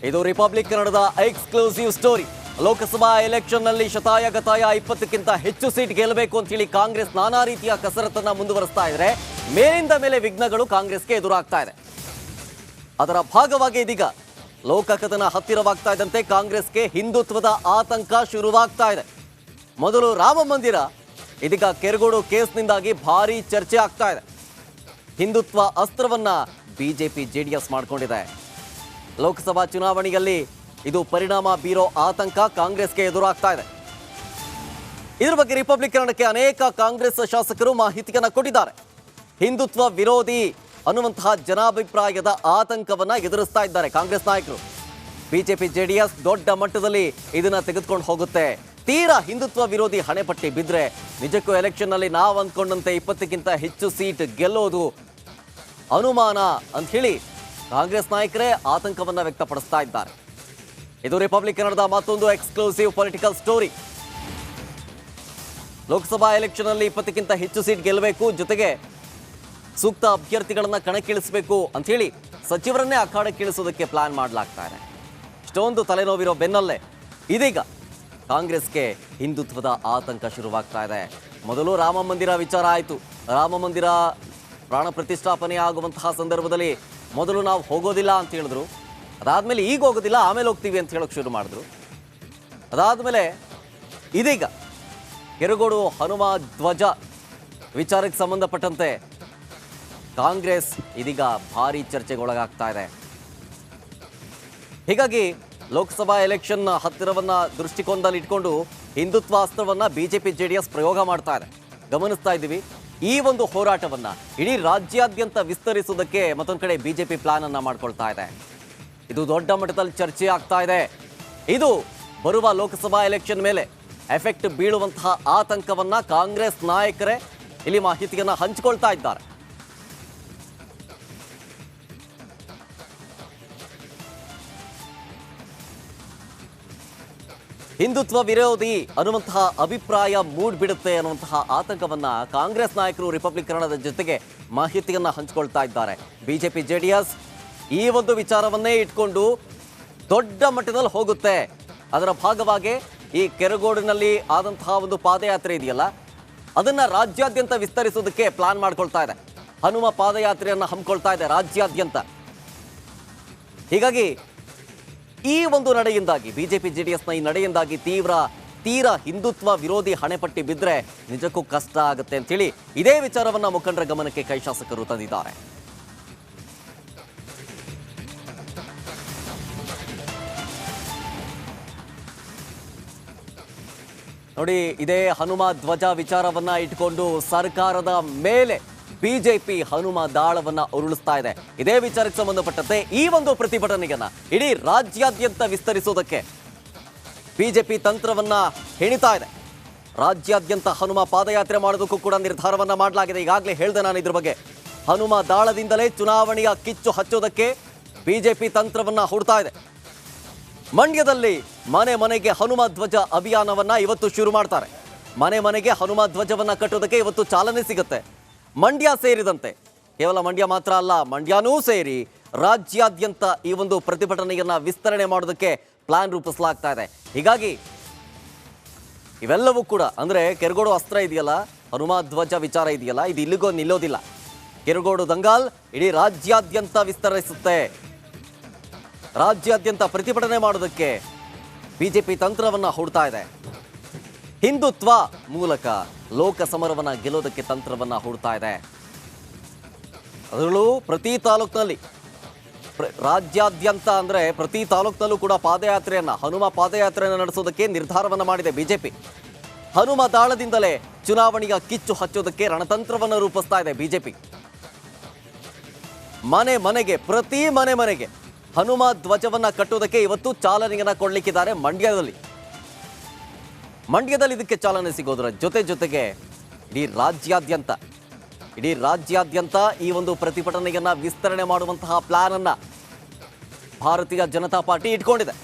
ಇದು ರಿಪಬ್ಲಿಕ್ ಕನ್ನಡದ exclusive story. Lok Sabha ಎಲೆಕ್ಷನ್ನಲ್ಲಿ ಶತಾಯಗತಾಯ 20ಕ್ಕಿಂತ ಹೆಚ್ಚು ಸೀಟ್ ಗೆಲ್ಲಬೇಕು ಅಂತ ಹೇಳಿ ಕಾಂಗ್ರೆಸ್ ನಾನಾ ರೀತಿಯ ಕಸರತ್ತನ್ನ ಮುಂದುವರಿಸ್ತಾ ಇದ್ರೆ ಮೇಲಿಂದ ಮೇಲೆ ವಿಘ್ನಗಳು ಕಾಂಗ್ರೆಸ್ಗೆ ಎದುರಾಗ್ತಾ ಇದೆ. ಅದರ ಭಾಗವಾಗಿ ಇದೀಗ ಲೋಕಕದನ ಹತ್ತಿರವಾಗ್ತಾ ಇದ್ದಂತೆ ಕಾಂಗ್ರೆಸ್ಗೆ ಹಿಂದುತ್ವದ ಆತಂಕ ಶುರುವಾಗ್ತಾ ಇದೆ. ಮೊದಲು ರಾಮ ಮಂದಿರ, ಇದೀಗ ಕೆರಗೋಡು ಕೇಸ್ನಿಂದಾಗಿ ಭಾರಿ ಚರ್ಚೆ ಆಗ್ತಾ ಇದೆ. ಹಿಂದುತ್ವ ಅಸ್ತ್ರವನ್ನ ಬಿಜೆಪಿ ಜೆಡಿಎಸ್ ಮಾಡಿಕೊಂಡಿದೆ. ಲೋಕಸಭಾ ಚುನಾವಣೆಯಲ್ಲಿ ಇದು ಪರಿಣಾಮ ಬೀರೋ ಆತಂಕ ಕಾಂಗ್ರೆಸ್ಗೆ ಎದುರಾಗ್ತಾ ಇದೆ. ಇದರ ಬಗ್ಗೆ ರಿಪಬ್ಲಿಕ್ ಕನ್ನಡಕ್ಕೆ ಅನೇಕ ಕಾಂಗ್ರೆಸ್ ಶಾಸಕರು ಮಾಹಿತಿಯನ್ನು ಕೊಟ್ಟಿದ್ದಾರೆ. ಹಿಂದುತ್ವ ವಿರೋಧಿ ಅನ್ನುವಂತಹ ಜನಾಭಿಪ್ರಾಯದ ಆತಂಕವನ್ನ ಎದುರಿಸ್ತಾ ಇದ್ದಾರೆ ಕಾಂಗ್ರೆಸ್ ನಾಯಕರು. ಬಿಜೆಪಿ ಜೆಡಿಎಸ್ ದೊಡ್ಡ ಮಟ್ಟದಲ್ಲಿ ಇದನ್ನ ತೆಗೆದುಕೊಂಡು ಹೋಗುತ್ತೆ. ತೀರಾ ಹಿಂದುತ್ವ ವಿರೋಧಿ ಹಣೆಪಟ್ಟಿ ಬಿದ್ದರೆ ನಿಜಕ್ಕೂ ಎಲೆಕ್ಷನ್ನಲ್ಲಿ ನಾವು ಅಂದ್ಕೊಂಡಂತೆ 20ಕ್ಕಿಂತ ಹೆಚ್ಚು ಸೀಟ್ ಗೆಲ್ಲೋದು ಅನುಮಾನ ಅಂತ ಹೇಳಿ ಕಾಂಗ್ರೆಸ್ ನಾಯಕರೇ ಆತಂಕವನ್ನ ವ್ಯಕ್ತಪಡಿಸ್ತಾ ಇದ್ದಾರೆ. ಇದು ರಿಪಬ್ಲಿಕ್ ಕನ್ನಡದ ಮತ್ತೊಂದು exclusive political story. Lok Sabha election ಅಲ್ಲಿ 20ಕ್ಕಿಂತ ಹೆಚ್ಚು ಸೀಟ್ ಗೆಲ್ಲಬೇಕು, ಜೊತೆಗೆ ಸೂಕ್ತ ಅಭ್ಯರ್ಥಿಗಳನ್ನ ಕಣಕ್ಕಿಳಿಸಬೇಕು ಅಂತ ಹೇಳಿ ಸಚಿವರನ್ನೇ ಅಖಾಡಕ್ಕಿಳಿಸೋದಕ್ಕೆ ಪ್ಲಾನ್ ಮಾಡಲಾಗ್ತಾ ಇದೆ. ಇಷ್ಟೊಂದು ತಲೆನೋವಿರೋ ಬೆನ್ನಲ್ಲೇ ಇದೀಗ ಕಾಂಗ್ರೆಸ್ಗೆ ಹಿಂದುತ್ವದ ಆತಂಕ ಶುರುವಾಗ್ತಾ ಇದೆ. ಮೊದಲು ರಾಮ ಮಂದಿರ ವಿಚಾರ ಆಯಿತು. ರಾಮ ಮಂದಿರ ಪ್ರಾಣ ಪ್ರತಿಷ್ಠಾಪನೆ ಆಗುವಂತಹ ಸಂದರ್ಭದಲ್ಲಿ ಮೊದಲು ನಾವು ಹೋಗೋದಿಲ್ಲ ಅಂತ ಹೇಳಿದ್ರು. ಅದಾದಮೇಲೆ ಈಗ ಹೋಗೋದಿಲ್ಲ, ಆಮೇಲೆ ಹೋಗ್ತೀವಿ ಅಂತ ಹೇಳೋಕೆ ಶುರು ಮಾಡಿದ್ರು. ಅದಾದಮೇಲೆ ಇದೀಗ ಕೆರಗೋಡು ಹನುಮ ಧ್ವಜ ವಿಚಾರಕ್ಕೆ ಸಂಬಂಧಪಟ್ಟಂತೆ ಕಾಂಗ್ರೆಸ್ ಇದೀಗ ಭಾರಿ ಚರ್ಚೆಗೊಳಗಾಗ್ತಾ ಇದೆ. ಹೀಗಾಗಿ ಲೋಕಸಭಾ ಎಲೆಕ್ಷನ್ ಹತ್ತಿರವನ್ನ ದೃಷ್ಟಿಕೋನದಲ್ಲಿ ಇಟ್ಕೊಂಡು ಹಿಂದುತ್ವ ಅಸ್ತ್ರವನ್ನ ಬಿಜೆಪಿ ಜೆಡಿಎಸ್ ಪ್ರಯೋಗ ಮಾಡ್ತಾ ಇದೆ. ಗಮನಿಸ್ತಾ ಇದ್ದೀವಿ. ಈ ಒಂದು ಹೋರಾಟವನ್ನ ಇಡೀ ರಾಜ್ಯಾದ್ಯಂತ ವಿಸ್ತರಿಸುವುದಕ್ಕೆ ಮತ್ತೊಂದು ಕಡೆ ಬಿಜೆಪಿ ಪ್ಲಾನ್ ಅನ್ನ ಮಾಡ್ಕೊಳ್ತಾ ಇದೆ. ಇದು ದೊಡ್ಡ ಮಟ್ಟದಲ್ಲಿ ಚರ್ಚೆ ಆಗ್ತಾ ಇದೆ. ಇದು ಬರುವ ಲೋಕಸಭಾ ಎಲೆಕ್ಷನ್ ಮೇಲೆ ಎಫೆಕ್ಟ್ ಬೀಳುವಂತಹ ಆತಂಕವನ್ನ ಕಾಂಗ್ರೆಸ್ ನಾಯಕರೇ ಇಲ್ಲಿ ಮಾಹಿತಿಯನ್ನ ಹಂಚಿಕೊಳ್ತಾ ಇದ್ದಾರೆ. ಹಿಂದುತ್ವ ವಿರೋಧಿ ಅನ್ನುವಂತಹ ಅಭಿಪ್ರಾಯ ಮೂಡ್ಬಿಡುತ್ತೆ ಅನ್ನುವಂತಹ ಆತಂಕವನ್ನ ಕಾಂಗ್ರೆಸ್ ನಾಯಕರು ರಿಪಬ್ಲಿಕ್ ಕನ್ನಡದ ಜೊತೆಗೆ ಮಾಹಿತಿಯನ್ನ ಹಂಚಿಕೊಳ್ತಾ ಇದ್ದಾರೆ. ಬಿಜೆಪಿ ಜೆಡಿಎಸ್ ಈ ಒಂದು ವಿಚಾರವನ್ನೇ ಇಟ್ಕೊಂಡು ದೊಡ್ಡ ಮಟ್ಟದಲ್ಲಿ ಹೋಗುತ್ತೆ. ಅದರ ಭಾಗವಾಗಿ ಈ ಕೆರಗೋಡಿನಲ್ಲಿ ಆದಂತಹ ಒಂದು ಪಾದಯಾತ್ರೆ ಇದೆಯಲ್ಲ, ಅದನ್ನ ರಾಜ್ಯಾದ್ಯಂತ ವಿಸ್ತರಿಸೋದಕ್ಕೆ ಪ್ಲಾನ್ ಮಾಡ್ಕೊಳ್ತಾ ಇದೆ. ಹನುಮ ಪಾದಯಾತ್ರೆಯನ್ನ ಹಮ್ಮಿಕೊಳ್ತಾ ಇದೆ ರಾಜ್ಯಾದ್ಯಂತ. ಹೀಗಾಗಿ ಈ ಒಂದು ನಡೆಯಿಂದಾಗಿ ಬಿಜೆಪಿ ಜೆಡಿಎಸ್ನ ಈ ನಡೆಯಿಂದಾಗಿ ತೀರಾ ಹಿಂದುತ್ವ ವಿರೋಧಿ ಹಣೆಪಟ್ಟಿ ಬಿದ್ದರೆ ನಿಜಕ್ಕೂ ಕಷ್ಟ ಆಗುತ್ತೆ ಅಂತೇಳಿ ಇದೇ ವಿಚಾರವನ್ನ ಮುಖಂಡರ ಗಮನಕ್ಕೆ ಕೈ ಶಾಸಕರು ತಂದಿದ್ದಾರೆ. ನೋಡಿ, ಇದೇ ಹನುಮ ಧ್ವಜ ವಿಚಾರವನ್ನ ಇಟ್ಕೊಂಡು ಸರ್ಕಾರದ ಮೇಲೆ ಬಿಜೆಪಿ ಹನುಮ ದಾಳವನ್ನ ಉರುಳಿಸ್ತಾ ಇದೆ. ಇದೇ ವಿಚಾರಕ್ಕೆ ಸಂಬಂಧಪಟ್ಟಂತೆ ಈ ಒಂದು ಪ್ರತಿಭಟನೆಯನ್ನ ಇಡೀ ರಾಜ್ಯಾದ್ಯಂತ ವಿಸ್ತರಿಸೋದಕ್ಕೆ ಬಿಜೆಪಿ ತಂತ್ರವನ್ನ ಹೆಣಿತಾ ಇದೆ. ರಾಜ್ಯಾದ್ಯಂತ ಹನುಮ ಪಾದಯಾತ್ರೆ ಮಾಡೋದಕ್ಕೂ ಕೂಡ ನಿರ್ಧಾರವನ್ನ ಮಾಡಲಾಗಿದೆ. ಈಗಾಗಲೇ ಹೇಳಿದೆ ನಾನು ಇದ್ರ ಬಗ್ಗೆ. ಹನುಮ ದಾಳದಿಂದಲೇ ಚುನಾವಣೆಯ ಕಿಚ್ಚು ಹಚ್ಚೋದಕ್ಕೆ ಬಿಜೆಪಿ ತಂತ್ರವನ್ನ ಹುಡ್ತಾ ಇದೆ. ಮಂಡ್ಯದಲ್ಲಿ ಮನೆ ಮನೆಗೆ ಹನುಮ ಧ್ವಜ ಅಭಿಯಾನವನ್ನ ಇವತ್ತು ಶುರು ಮಾಡ್ತಾರೆ. ಮನೆ ಮನೆಗೆ ಹನುಮ ಧ್ವಜವನ್ನ ಕಟ್ಟೋದಕ್ಕೆ ಇವತ್ತು ಚಾಲನೆ ಸಿಗುತ್ತೆ. ಮಂಡ್ಯ ಸೇರಿದಂತೆ, ಕೇವಲ ಮಂಡ್ಯ ಮಾತ್ರ ಅಲ್ಲ, ಮಂಡ್ಯನೂ ಸೇರಿ ರಾಜ್ಯಾದ್ಯಂತ ಈ ಒಂದು ಪ್ರತಿಭಟನೆಯನ್ನ ವಿಸ್ತರಣೆ ಮಾಡೋದಕ್ಕೆ ಪ್ಲಾನ್ ರೂಪಿಸಲಾಗ್ತಾ ಇದೆ. ಹೀಗಾಗಿ ಇವೆಲ್ಲವೂ ಕೂಡ ಅಂದ್ರೆ ಕೆರಗೋಡು ಅಸ್ತ್ರ ಇದೆಯಲ್ಲ, ಹನುಮ ಧ್ವಜ ವಿಚಾರ ಇದೆಯಲ್ಲ, ಇದು ಇಲ್ಲಿಗೋ ನಿಲ್ಲೋದಿಲ್ಲ. ಕೆರಗೋಡು ದಂಗಾಲ್ ಇಡೀ ರಾಜ್ಯಾದ್ಯಂತ ವಿಸ್ತರಿಸುತ್ತೆ. ರಾಜ್ಯಾದ್ಯಂತ ಪ್ರತಿಭಟನೆ ಮಾಡೋದಕ್ಕೆ ಬಿಜೆಪಿ ತಂತ್ರವನ್ನ ಹೂಡ್ತಾ ಇದೆ. ಹಿಂದುತ್ವ ಮೂಲಕ ಲೋಕ ಸಮರವನ್ನ ಗೆಲ್ಲೋದಕ್ಕೆ ತಂತ್ರವನ್ನ ಹೂಡ್ತಾ ಇದೆ. ಅದರಲ್ಲೂ ಪ್ರತಿ ತಾಲೂಕಿನಲ್ಲಿ, ರಾಜ್ಯಾದ್ಯಂತ ಅಂದ್ರೆ ಪ್ರತಿ ತಾಲೂಕಿನಲ್ಲೂ ಕೂಡ ಹನುಮ ಪಾದಯಾತ್ರೆಯನ್ನು ನಡೆಸೋದಕ್ಕೆ ನಿರ್ಧಾರವನ್ನ ಮಾಡಿದೆ ಬಿಜೆಪಿ. ಹನುಮ ದಾಳದಿಂದಲೇ ಚುನಾವಣೆಯ ಕಿಚ್ಚು ಹಚ್ಚೋದಕ್ಕೆ ರಣತಂತ್ರವನ್ನು ರೂಪಿಸ್ತಾ ಇದೆ ಬಿಜೆಪಿ. ಪ್ರತಿ ಮನೆಗೆ ಹನುಮ ಧ್ವಜವನ್ನ ಕಟ್ಟೋದಕ್ಕೆ ಇವತ್ತು ಚಾಲನೆಯನ್ನ ಕೊಡ್ಲಿಕ್ಕಿದ್ದಾರೆ. ಮಂಡ್ಯದಲ್ಲಿ ಇದಕ್ಕೆ ಚಾಲನೆ ಸಿಗೋದ್ರ ಜೊತೆಗೆ ಇಡೀ ರಾಜ್ಯಾದ್ಯಂತ ಈ ಒಂದು ಪ್ರತಿಭಟನೆಯನ್ನ ವಿಸ್ತರಣೆ ಮಾಡುವಂತಹ ಪ್ಲಾನ್ ಅನ್ನ ಭಾರತೀಯ ಜನತಾ ಪಾರ್ಟಿ ಇಟ್ಕೊಂಡಿದೆ.